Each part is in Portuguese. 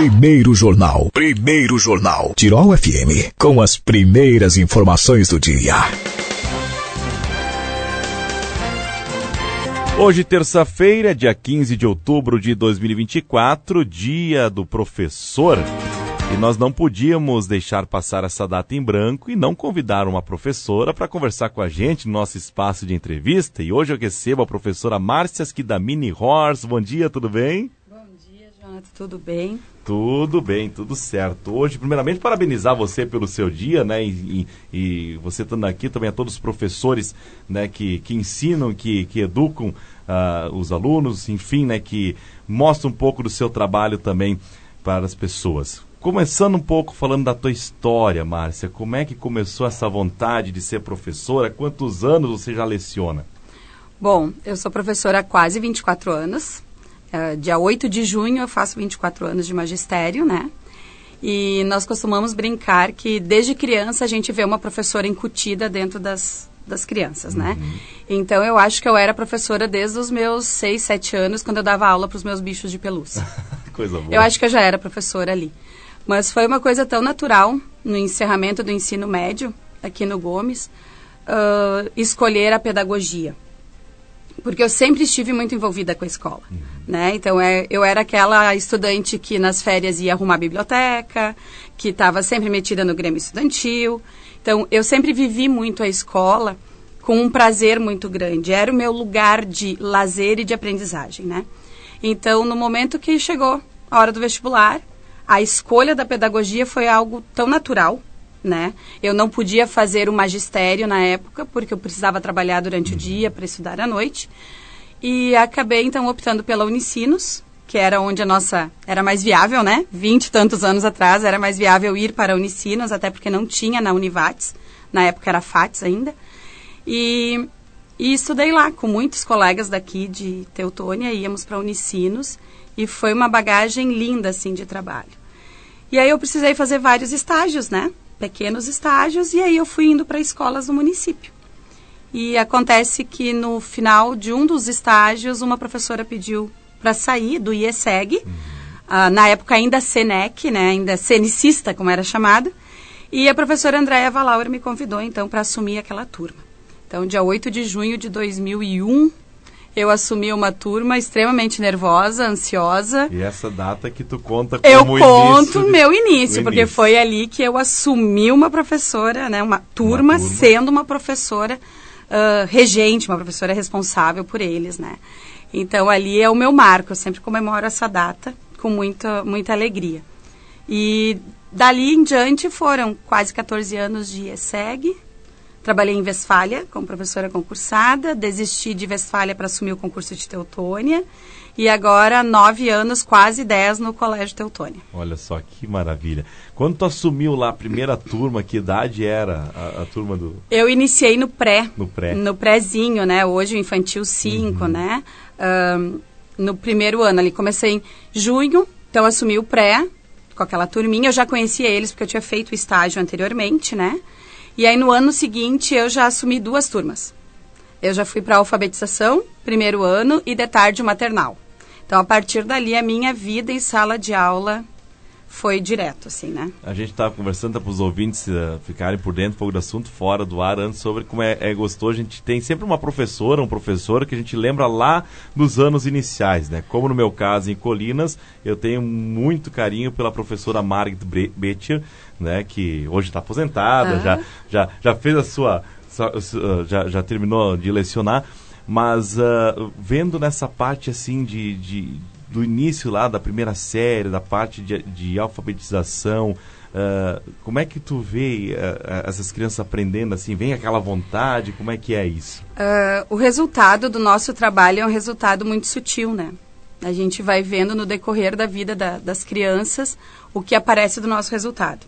Primeiro Jornal. Primeiro Jornal. Tirol FM. Com as primeiras informações do dia. Hoje, terça-feira, dia 15 de outubro de 2024, dia do professor. E nós não podíamos deixar passar essa data em branco e não convidar uma professora para conversar com a gente no nosso espaço de entrevista. E hoje eu recebo a professora Márcia Schidamini Horst. Bom dia, tudo bem? Bom dia, Jonathan, tudo bem? Tudo bem, tudo certo. Hoje, primeiramente, parabenizar você pelo seu dia, né? E você estando aqui, também a todos os professores, né, que ensinam, que educam os alunos, enfim, né, que mostram um pouco do seu trabalho também para as pessoas. Começando um pouco falando da tua história, Márcia, como é que começou essa vontade de ser professora? Quantos anos você já leciona? Bom, eu sou professora há quase 24 anos. Dia 8 de junho eu faço 24 anos de magistério, né? E nós costumamos brincar que desde criança a gente vê uma professora incutida dentro das crianças, né? Então eu acho que eu era professora desde os meus 6, 7 anos, quando eu dava aula para os meus bichos de pelúcia. Coisa boa. Eu acho que eu já era professora ali. Mas foi uma coisa tão natural, no encerramento do ensino médio, aqui no Gomes, escolher a pedagogia. Porque eu sempre estive muito envolvida com a escola, né? Então, eu era aquela estudante que nas férias ia arrumar a biblioteca, que estava sempre metida no Grêmio Estudantil. Então, eu sempre vivi muito a escola com um prazer muito grande. Era o meu lugar de lazer e de aprendizagem, né? Então, no momento que chegou a hora do vestibular, a escolha da pedagogia foi algo tão natural, né? Eu não podia fazer o magistério na época, porque eu precisava trabalhar durante o dia para estudar à noite. E acabei, então, optando pela Unicinos, que era onde a nossa... Era mais viável, né? 20 e tantos anos atrás, era mais viável ir para a Unicinos, até porque não tinha na Univates. Na época era FATES ainda. E estudei lá com muitos colegas daqui de Teutônia, íamos para a Unicinos. E foi uma bagagem linda, assim, de trabalho. E aí eu precisei fazer vários estágios, né? Pequenos estágios, e aí eu fui indo para escolas do município. E acontece que no final de um dos estágios, uma professora pediu para sair do IESEG, na época ainda Senec, né? Ainda cenicista, como era chamado. E a professora Andréa Valauer me convidou, então, para assumir aquela turma. Então, dia 8 de junho de 2001... eu assumi uma turma extremamente nervosa, ansiosa. E essa data que tu conta como eu conto meu início, porque foi ali que eu assumi uma professora, né, uma turma sendo uma professora regente, uma professora responsável por eles, né. Então, ali é o meu marco, eu sempre comemoro essa data com muita alegria. E dali em diante foram quase 14 anos de IESEG. Trabalhei em Westfália como professora concursada, desisti de Westfália para assumir o concurso de Teutônia e agora 9 anos, quase 10 no Colégio Teutônia. Olha só que maravilha. Quando tu assumiu lá a primeira turma, que idade era a turma do... Eu iniciei no pré. No pré. No prézinho, né? Hoje o infantil 5, né? No primeiro ano ali, comecei em junho, então assumi o pré com aquela turminha. Eu já conhecia eles porque eu tinha feito o estágio anteriormente, né? E aí, no ano seguinte, eu já assumi 2 turmas. Eu já fui para a alfabetização, primeiro ano, e de tarde o maternal. Então, a partir dali, a minha vida em sala de aula foi direto, assim, né? A gente estava conversando para os ouvintes ficarem por dentro um pouco do assunto, fora do ar, antes, sobre como é gostoso. A gente tem sempre uma professora, um professor que a gente lembra lá dos anos iniciais, né? Como no meu caso, em Colinas, eu tenho muito carinho pela professora Margit Betcher, né? Que hoje está aposentada, já fez a sua... já terminou de lecionar, mas vendo nessa parte, assim, do início lá, da primeira série, da parte de alfabetização, como é que tu vê essas crianças aprendendo, assim, vem aquela vontade, como é que é isso? O resultado do nosso trabalho é um resultado muito sutil, né? A gente vai vendo no decorrer da vida das crianças o que aparece do nosso resultado.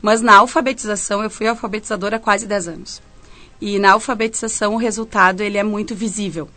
Mas na alfabetização, eu fui alfabetizadora há quase 10 anos. E na alfabetização o resultado ele é muito visível,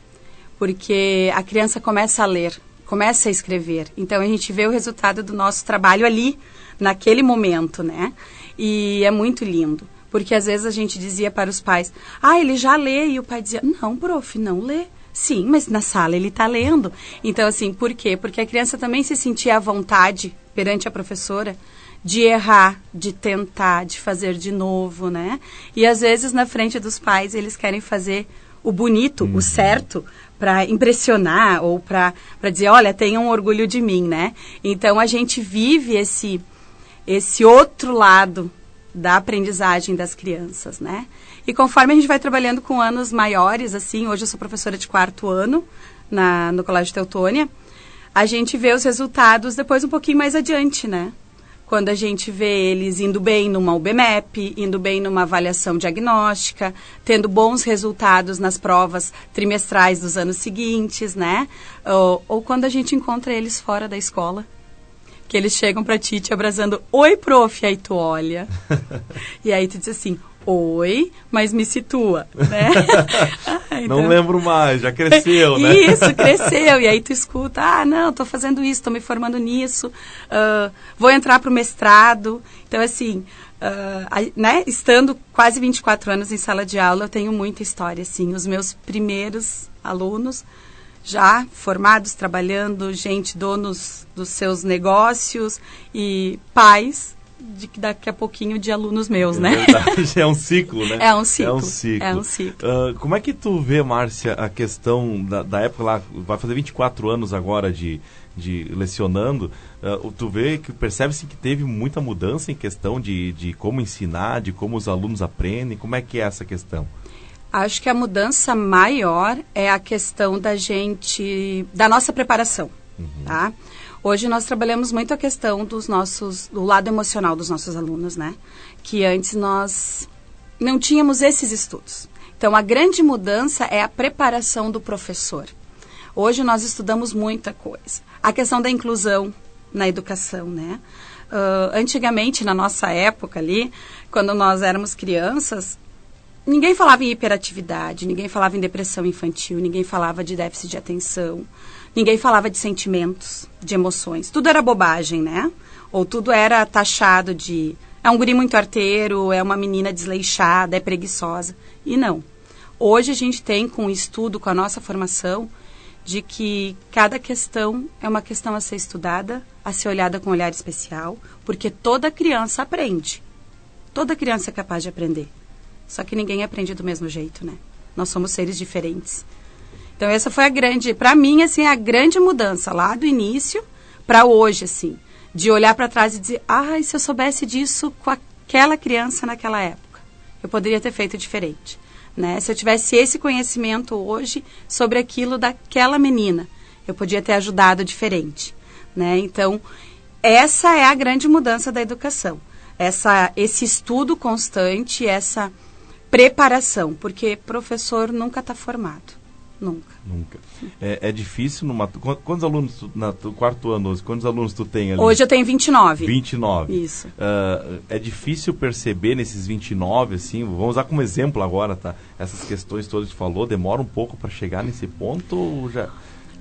porque a criança começa a ler, começa a escrever. Então, a gente vê o resultado do nosso trabalho ali, naquele momento, né? E é muito lindo, porque às vezes a gente dizia para os pais, ele já lê, e o pai dizia, não, prof, não lê. Sim, mas na sala ele está lendo. Então, assim, por quê? Porque a criança também se sentia à vontade perante a professora, de errar, de tentar, de fazer de novo, né? E às vezes na frente dos pais eles querem fazer o bonito, o certo, para impressionar ou para dizer, olha, tenham orgulho de mim, né? Então a gente vive esse outro lado da aprendizagem das crianças, né? E conforme a gente vai trabalhando com anos maiores, assim, hoje eu sou professora de 4º ano no Colégio Teutônia, a gente vê os resultados depois um pouquinho mais adiante, né? Quando a gente vê eles indo bem numa UBMEP, indo bem numa avaliação diagnóstica, tendo bons resultados nas provas trimestrais dos anos seguintes, né? Ou quando a gente encontra eles fora da escola, que eles chegam pra ti te abraçando, oi, prof, aí tu olha, e aí tu diz assim, oi, mas me situa, né? Então, não lembro mais, já cresceu, né? Isso, cresceu, e aí tu escuta, não, tô fazendo isso, tô me formando nisso, vou entrar pro mestrado. Então, assim, né, estando quase 24 anos em sala de aula, eu tenho muita história, assim, os meus primeiros alunos, já formados, trabalhando, gente, donos dos seus negócios e pais, daqui a pouquinho de alunos meus, né? Verdade, é um ciclo, né? É um ciclo. É um ciclo. Como é que tu vê, Márcia, a questão da época lá, vai fazer 24 anos agora de lecionando, tu vê que percebe-se que teve muita mudança em questão de como ensinar, de como os alunos aprendem, como é que é essa questão? Acho que a mudança maior é a questão da nossa preparação, tá? Hoje nós trabalhamos muito a questão do lado emocional dos nossos alunos, né? Que antes nós não tínhamos esses estudos. Então, a grande mudança é a preparação do professor. Hoje nós estudamos muita coisa. A questão da inclusão na educação, né? Antigamente, na nossa época ali, quando nós éramos crianças, ninguém falava em hiperatividade, ninguém falava em depressão infantil, ninguém falava de déficit de atenção, ninguém falava de sentimentos, de emoções. Tudo era bobagem, né? Ou tudo era taxado de... é um guri muito arteiro, é uma menina desleixada, é preguiçosa. E não. Hoje a gente tem, com o estudo, com a nossa formação, de que cada questão é uma questão a ser estudada, a ser olhada com um olhar especial, porque toda criança aprende. Toda criança é capaz de aprender. Só que ninguém aprende do mesmo jeito, né? Nós somos seres diferentes. Então, essa foi para mim, assim, a grande mudança lá do início para hoje, assim. De olhar para trás e dizer, se eu soubesse disso com aquela criança naquela época, eu poderia ter feito diferente, né? Se eu tivesse esse conhecimento hoje sobre aquilo daquela menina, eu podia ter ajudado diferente, né? Então, essa é a grande mudança da educação. Esse estudo constante, essa preparação, porque professor nunca está formado. Nunca. É difícil quantos alunos no 4º ano hoje? Quantos alunos tu tem ali? Hoje eu tenho 29. 29. Isso. É difícil perceber nesses 29, assim, vamos usar como exemplo agora, tá? Essas questões todas que tu falou, demora um pouco para chegar nesse ponto ou já...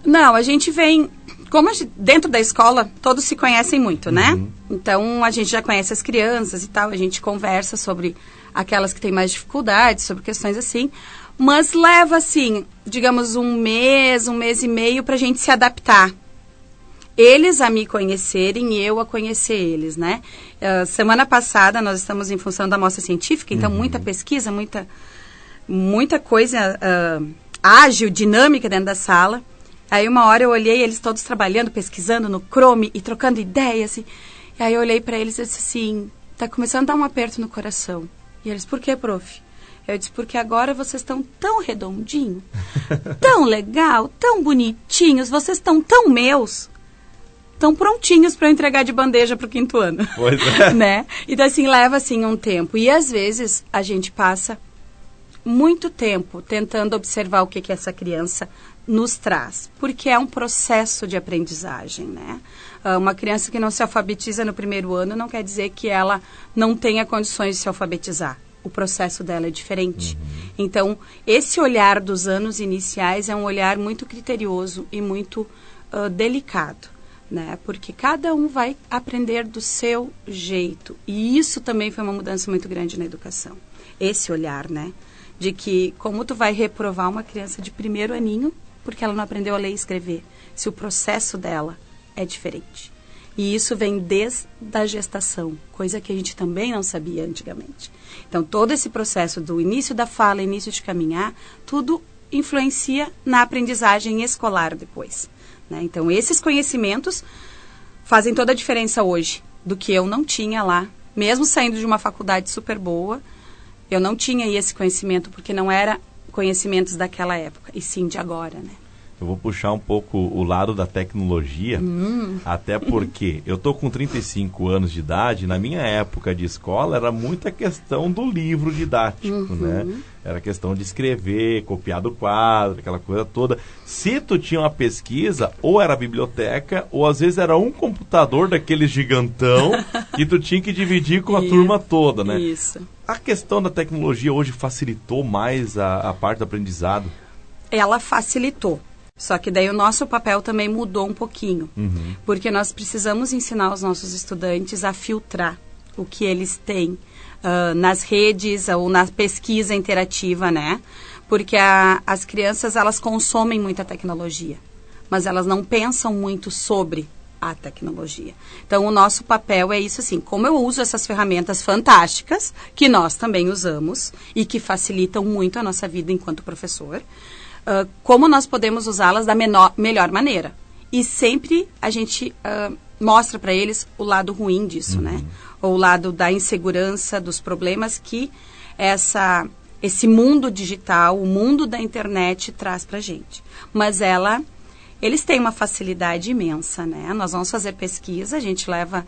Não, a gente vem... Como dentro da escola, todos se conhecem muito, né? Então, a gente já conhece as crianças e tal, a gente conversa sobre aquelas que têm mais dificuldades, sobre questões assim, mas leva, assim, digamos, um mês e meio para a gente se adaptar. Eles a me conhecerem e eu a conhecer eles, né? Semana passada, nós estamos em função da mostra científica, então muita pesquisa, muita coisa ágil, dinâmica dentro da sala. Aí uma hora eu olhei eles todos trabalhando, pesquisando no Chrome e trocando ideias. E aí eu olhei para eles e disse assim, tá começando a dar um aperto no coração. E eles, por quê, prof? Eu disse, porque agora vocês estão tão redondinhos, tão legal, tão bonitinhos, vocês estão tão meus, tão prontinhos para eu entregar de bandeja para o 5º ano. Pois é. Né? Então, assim, leva assim um tempo. E às vezes a gente passa muito tempo tentando observar o que essa criança nos traz, porque é um processo de aprendizagem, né? Uma criança que não se alfabetiza no 1º ano não quer dizer que ela não tenha condições de se alfabetizar. O processo dela é diferente. Então, esse olhar dos anos iniciais é um olhar muito criterioso e muito delicado, né? Porque cada um vai aprender do seu jeito. E isso também foi uma mudança muito grande na educação. Esse olhar, né? De que como tu vai reprovar uma criança de 1º aninho porque ela não aprendeu a ler e escrever, se o processo dela é diferente. E isso vem desde a gestação, coisa que a gente também não sabia antigamente. Então, todo esse processo do início da fala, início de caminhar, tudo influencia na aprendizagem escolar depois, né? Então, esses conhecimentos fazem toda a diferença hoje, do que eu não tinha lá. Mesmo saindo de uma faculdade super boa, eu não tinha esse conhecimento, porque não era conhecimentos daquela época, e sim de agora, né? Eu vou puxar um pouco o lado da tecnologia, até porque eu tô com 35 anos de idade, na minha época de escola era muita questão do livro didático, né? Era questão de escrever, copiar do quadro, aquela coisa toda. Se tu tinha uma pesquisa, ou era a biblioteca, ou às vezes era um computador daquele gigantão e tu tinha que dividir com a turma toda, né? Isso. A questão da tecnologia hoje facilitou mais a parte do aprendizado? Ela facilitou. Só que daí o nosso papel também mudou um pouquinho, porque nós precisamos ensinar os nossos estudantes a filtrar o que eles têm nas redes ou na pesquisa interativa, né? Porque as crianças, elas consomem muita tecnologia, mas elas não pensam muito sobre a tecnologia. Então, o nosso papel é isso assim, como eu uso essas ferramentas fantásticas, que nós também usamos e que facilitam muito a nossa vida enquanto professor, como nós podemos usá-las da melhor maneira. E sempre a gente mostra para eles o lado ruim disso, né? Ou o lado da insegurança, dos problemas que esse mundo digital, o mundo da internet traz para a gente. Mas eles têm uma facilidade imensa, né? Nós vamos fazer pesquisa, a gente leva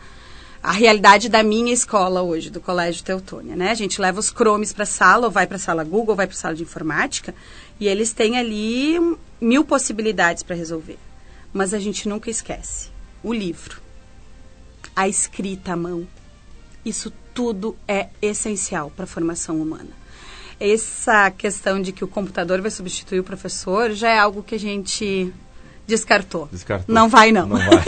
a realidade da minha escola hoje, do Colégio Teutônia, né? A gente leva os Chromes para a sala, ou vai para a sala Google, ou vai para a sala de informática, e eles têm ali 1000 possibilidades para resolver. Mas a gente nunca esquece o livro, a escrita à mão. Isso tudo é essencial para a formação humana. Essa questão de que o computador vai substituir o professor já é algo que a gente descartou. Não vai, não. Não vai.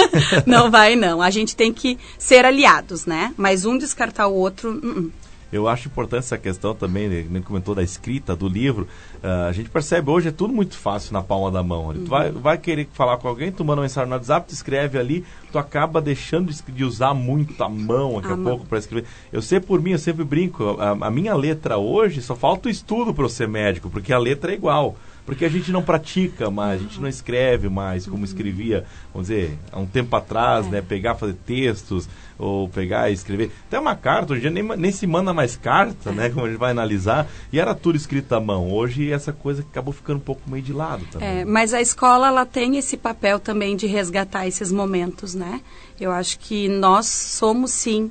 Não vai, não. A gente tem que ser aliados, né? Mas um descartar o outro... Eu acho importante essa questão também, ele comentou da escrita, do livro. A gente percebe hoje, é tudo muito fácil na palma da mão. Tu vai querer falar com alguém, tu manda uma mensagem no WhatsApp, tu escreve ali, tu acaba deixando de usar muito a mão daqui a pouco para escrever. Eu sei por mim, eu sempre brinco, a minha letra hoje, só falta o estudo para eu ser médico, porque a letra é igual. Porque a gente não pratica mais, a gente não escreve mais como escrevia, vamos dizer, há um tempo atrás, né? Pegar, fazer textos, ou pegar e escrever. Até uma carta, hoje em dia nem se manda mais carta, né? Como a gente vai analisar. E era tudo escrito à mão. Hoje essa coisa acabou ficando um pouco meio de lado também. Mas a escola, ela tem esse papel também de resgatar esses momentos, né? Eu acho que nós somos, sim...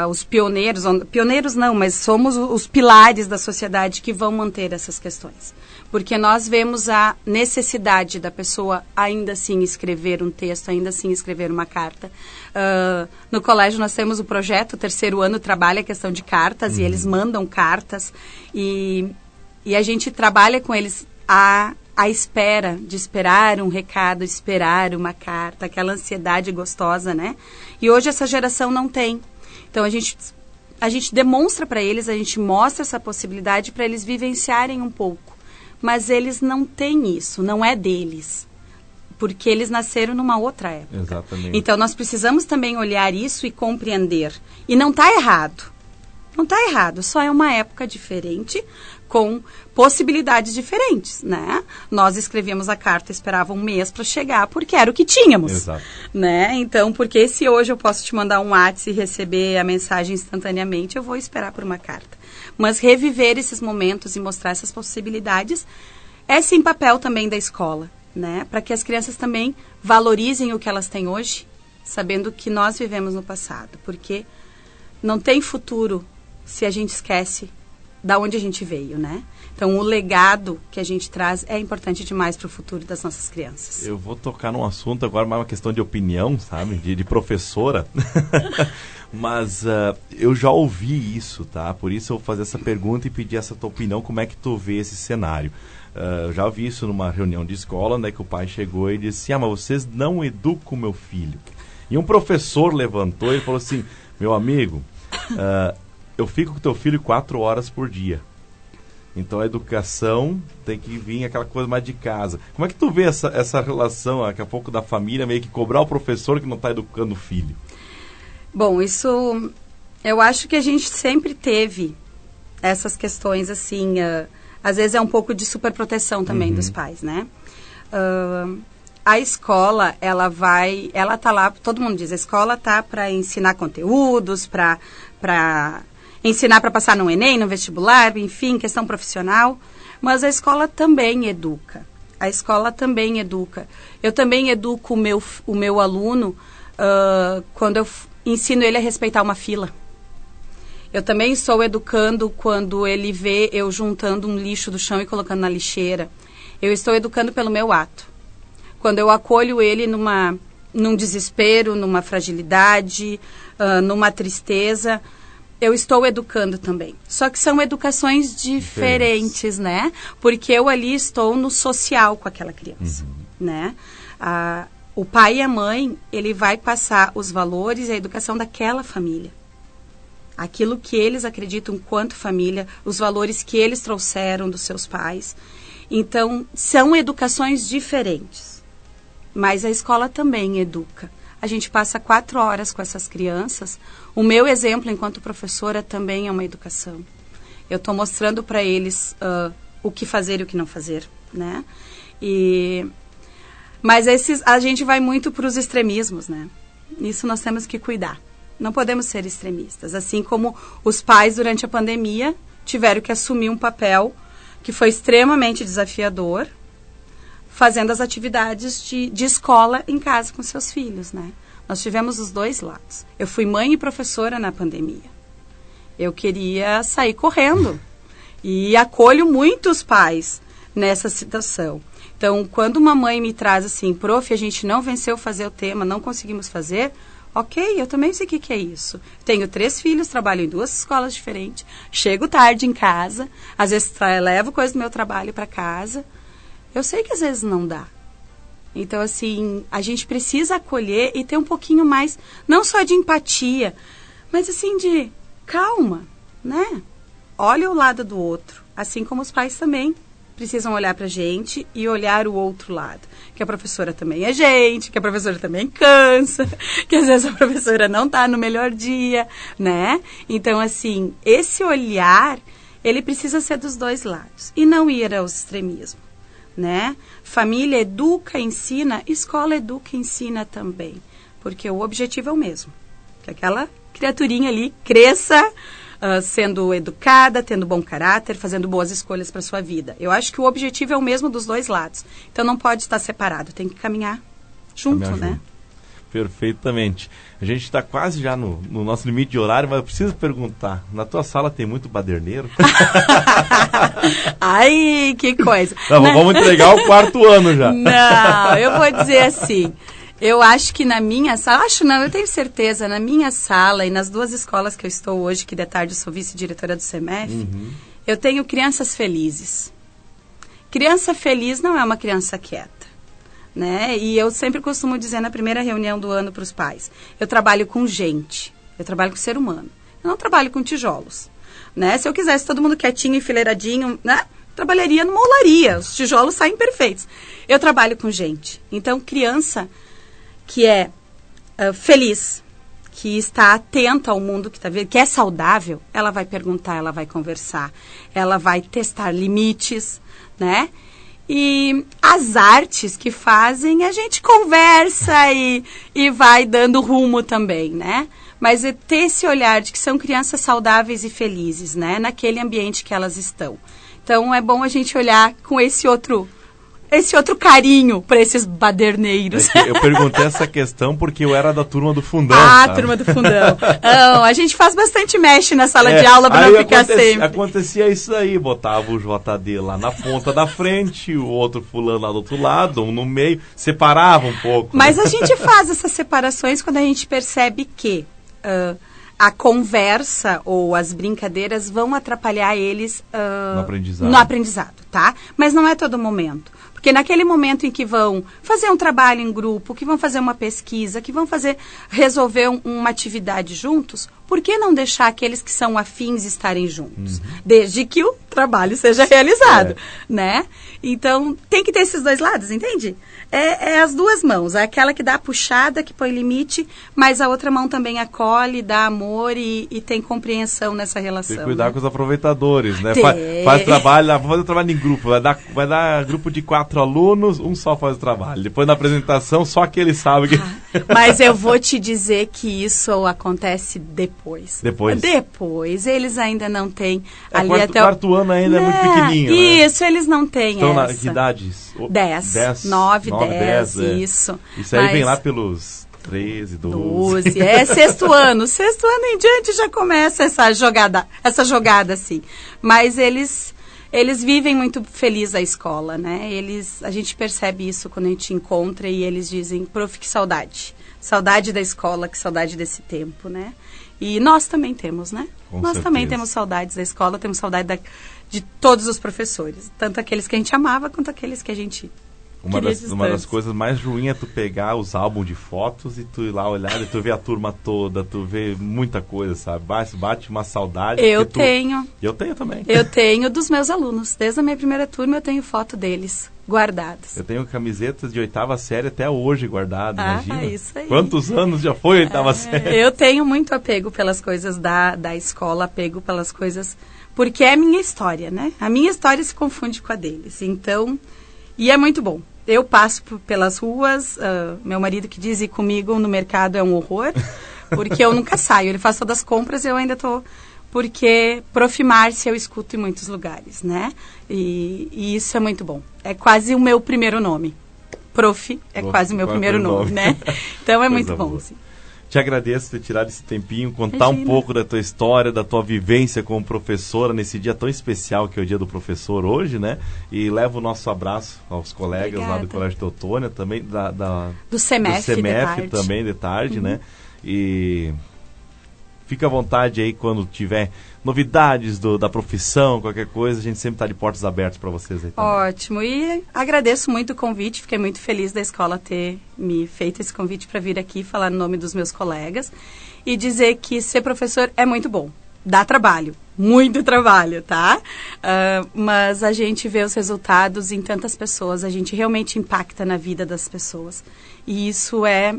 os pioneiros não, mas somos os pilares da sociedade que vão manter essas questões. Porque nós vemos a necessidade da pessoa ainda assim escrever um texto, ainda assim escrever uma carta. No colégio nós temos o projeto, o 3º ano trabalha a questão de cartas, e eles mandam cartas, e a gente trabalha com eles a espera, de esperar um recado, esperar uma carta, aquela ansiedade gostosa, né? E hoje essa geração não tem. Então, a gente demonstra para eles, a gente mostra essa possibilidade para eles vivenciarem um pouco. Mas eles não têm isso, não é deles. Porque eles nasceram numa outra época. Exatamente. Então, nós precisamos também olhar isso e compreender. E não está errado. Não está errado, só é uma época diferente, com possibilidades diferentes, né? Nós escrevíamos a carta, esperava um mês para chegar, porque era o que tínhamos. Exato. Né? Então, porque se hoje eu posso te mandar um WhatsApp e receber a mensagem instantaneamente, eu vou esperar por uma carta. Mas reviver esses momentos e mostrar essas possibilidades é sim papel também da escola, né? Para que as crianças também valorizem o que elas têm hoje, sabendo que nós vivemos no passado, porque não tem futuro se a gente esquece da onde a gente veio, né? Então, o legado que a gente traz é importante demais para o futuro das nossas crianças. Eu vou tocar num assunto agora, mais uma questão de opinião, sabe? De professora. Mas eu já ouvi isso, tá? Por isso eu vou fazer essa pergunta e pedir essa tua opinião, como é que tu vê esse cenário? Eu já ouvi isso numa reunião de escola, né? Que o pai chegou e disse, mas vocês não educam o meu filho. E um professor levantou e falou assim, meu amigo... eu fico com teu filho 4 horas por dia. Então a educação tem que vir aquela coisa mais de casa. Como é que tu vê essa relação, daqui a pouco, da família meio que cobrar o professor que não está educando o filho? Bom, isso eu acho que a gente sempre teve essas questões, assim, às vezes é um pouco de superproteção também dos pais, né? A escola, ela tá lá, todo mundo diz, a escola tá para ensinar conteúdos, para ensinar para passar no Enem, no vestibular, enfim, questão profissional, mas a escola também educa. A escola também educa. Eu também educo o meu aluno quando eu ensino ele a respeitar uma fila. Eu também estou educando quando ele vê eu juntando um lixo do chão e colocando na lixeira. Eu estou educando pelo meu ato. Quando eu acolho ele num desespero, numa fragilidade, numa tristeza, eu estou educando também. Só que são educações diferentes, né? Porque eu ali estou no social com aquela criança, né? O pai e a mãe, ele vai passar os valores e a educação daquela família. Aquilo que eles acreditam enquanto família, os valores que eles trouxeram dos seus pais. Então, são educações diferentes. Mas a escola também educa. A gente passa 4 horas com essas crianças. O meu exemplo enquanto professora também é uma educação. Eu estou mostrando para eles o que fazer e o que não fazer, né? Mas a gente vai muito para os extremismos, né? Isso nós temos que cuidar. Não podemos ser extremistas. Assim como os pais, durante a pandemia, tiveram que assumir um papel que foi extremamente desafiador, fazendo as atividades de escola em casa com seus filhos, né? Nós tivemos os dois lados. Eu fui mãe e professora na pandemia. Eu queria sair correndo. E acolho muitos pais nessa situação. Então, quando uma mãe me traz assim, prof, a gente não venceu fazer o tema, não conseguimos fazer, ok, eu também sei o que é isso. Tenho 3 filhos, trabalho em 2 escolas diferentes, chego tarde em casa, às vezes levo coisa do meu trabalho para casa. Eu sei que às vezes não dá. Então, assim, a gente precisa acolher e ter um pouquinho mais, não só de empatia, mas assim de calma, né? Olha o lado do outro, assim como os pais também precisam olhar para a gente e olhar o outro lado. Que a professora também é gente, que a professora também cansa, que às vezes a professora não está no melhor dia, né? Então, assim, esse olhar, ele precisa ser dos dois lados e não ir ao extremismo, né? Família educa, ensina, escola educa, ensina também, porque o objetivo é o mesmo, que aquela criaturinha ali cresça, sendo educada, tendo bom caráter, fazendo boas escolhas para sua vida. Eu acho que o objetivo é o mesmo dos dois lados. Então não pode estar separado, tem que caminhar junto, né? Perfeitamente. A gente está quase já no nosso limite de horário, mas eu preciso perguntar, na tua sala tem muito baderneiro? Ai, que coisa. Não, vamos entregar o 4º ano já. Não, eu vou dizer assim, eu acho que na minha sala, eu tenho certeza, na minha sala e nas 2 escolas que eu estou hoje, que de tarde eu sou vice-diretora do CEMEF, eu tenho crianças felizes. Criança feliz não é uma criança quieta, né? E eu sempre costumo dizer na primeira reunião do ano para os pais, eu trabalho com gente, eu trabalho com ser humano, eu não trabalho com tijolos, né? Se eu quisesse todo mundo quietinho, enfileiradinho, né? Trabalharia numa olaria, os tijolos saem perfeitos. Eu trabalho com gente, então criança que é feliz, que está atenta ao mundo que está vendo, que é saudável, ela vai perguntar, ela vai conversar, ela vai testar limites, né? E as artes que fazem, a gente conversa e vai dando rumo também, né? Mas é ter esse olhar de que são crianças saudáveis e felizes, né? Naquele ambiente que elas estão. Então, é bom a gente olhar com esse outro carinho para esses baderneiros. Eu perguntei essa questão porque eu era da turma do fundão. Sabe? Turma do fundão. Não, a gente faz bastante mexe na sala de aula para não ficar sempre. Acontecia isso aí, botava o JD lá na ponta da frente, o outro fulano lá do outro lado, um no meio, separava um pouco. Mas a gente faz essas separações quando a gente percebe que a conversa ou as brincadeiras vão atrapalhar eles no aprendizado, tá? Mas não é todo momento. Porque Porque naquele momento em que vão fazer um trabalho em grupo, que vão fazer uma pesquisa, que vão resolver uma atividade juntos, por que não deixar aqueles que são afins estarem juntos? Desde que o trabalho seja realizado, né? Então, tem que ter esses dois lados, entende? É as duas mãos. É aquela que dá a puxada, que põe limite, mas a outra mão também acolhe, dá amor e tem compreensão nessa relação. Tem que cuidar com os aproveitadores, né? Tem. Faz trabalho, vamos fazer trabalho em grupo. Vai dar grupo de 4 alunos, um só faz o trabalho. Depois na apresentação, só aquele sabe que... Mas eu vou te dizer que isso acontece depois. Depois. Eles ainda não têm... Quarto ano ainda é muito pequenininho, né? Isso, eles não têm Estão essa. Na que idades? 9, 10, isso. Isso aí vem lá pelos 13, 12. Sexto ano em diante já começa essa jogada assim. Mas eles vivem muito felizes a escola, né? A gente percebe isso quando a gente encontra e eles dizem, prof, que saudade. Saudade da escola, que saudade desse tempo, né? E nós também temos, né? Nós também temos saudades da escola, temos saudade de todos os professores. Tanto aqueles que a gente amava, quanto aqueles que a gente... Uma das coisas mais ruins é tu pegar os álbuns de fotos e tu ir lá olhar e tu ver a turma toda, tu vê muita coisa, sabe? Bate uma saudade. Eu tenho. Eu tenho também. Eu tenho dos meus alunos. Desde a minha primeira turma eu tenho foto deles guardadas. Eu tenho camisetas de 8ª série até hoje guardadas, imagina. Isso aí. Quantos anos já foi 8ª série? Eu tenho muito apego pelas coisas da escola, apego pelas coisas... Porque é a minha história, né? A minha história se confunde com a deles. Então, e é muito bom. Eu passo pelas ruas, meu marido que diz ir comigo no mercado é um horror, porque eu nunca saio. Ele faz todas as compras e eu ainda estou... Porque Prof. Márcia eu escuto em muitos lugares, né? E isso é muito bom. É quase o meu primeiro nome. Prof. é quase o meu primeiro nome, né? Então é muito bom, sim. Te agradeço por ter tirado esse tempinho, contar um pouco da tua história, da tua vivência como professora nesse dia tão especial que é o Dia do Professor hoje, né? E levo o nosso abraço aos colegas lá do Colégio Teutônia, também do CEMEF também de tarde, né? E fica à vontade aí quando tiver novidades da profissão, qualquer coisa, a gente sempre está de portas abertas para vocês aí também. Ótimo, e agradeço muito o convite, fiquei muito feliz da escola ter me feito esse convite para vir aqui falar no nome dos meus colegas e dizer que ser professor é muito bom, dá trabalho, muito trabalho, tá? Mas a gente vê os resultados em tantas pessoas, a gente realmente impacta na vida das pessoas e isso é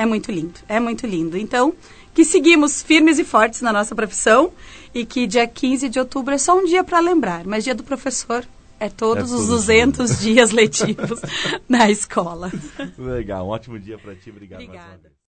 muito lindo, é muito lindo. Então, que seguimos firmes e fortes na nossa profissão e que dia 15 de outubro é só um dia para lembrar, mas dia do professor é todos os 200 dias letivos na escola. Legal, um ótimo dia para ti, obrigado. Obrigada.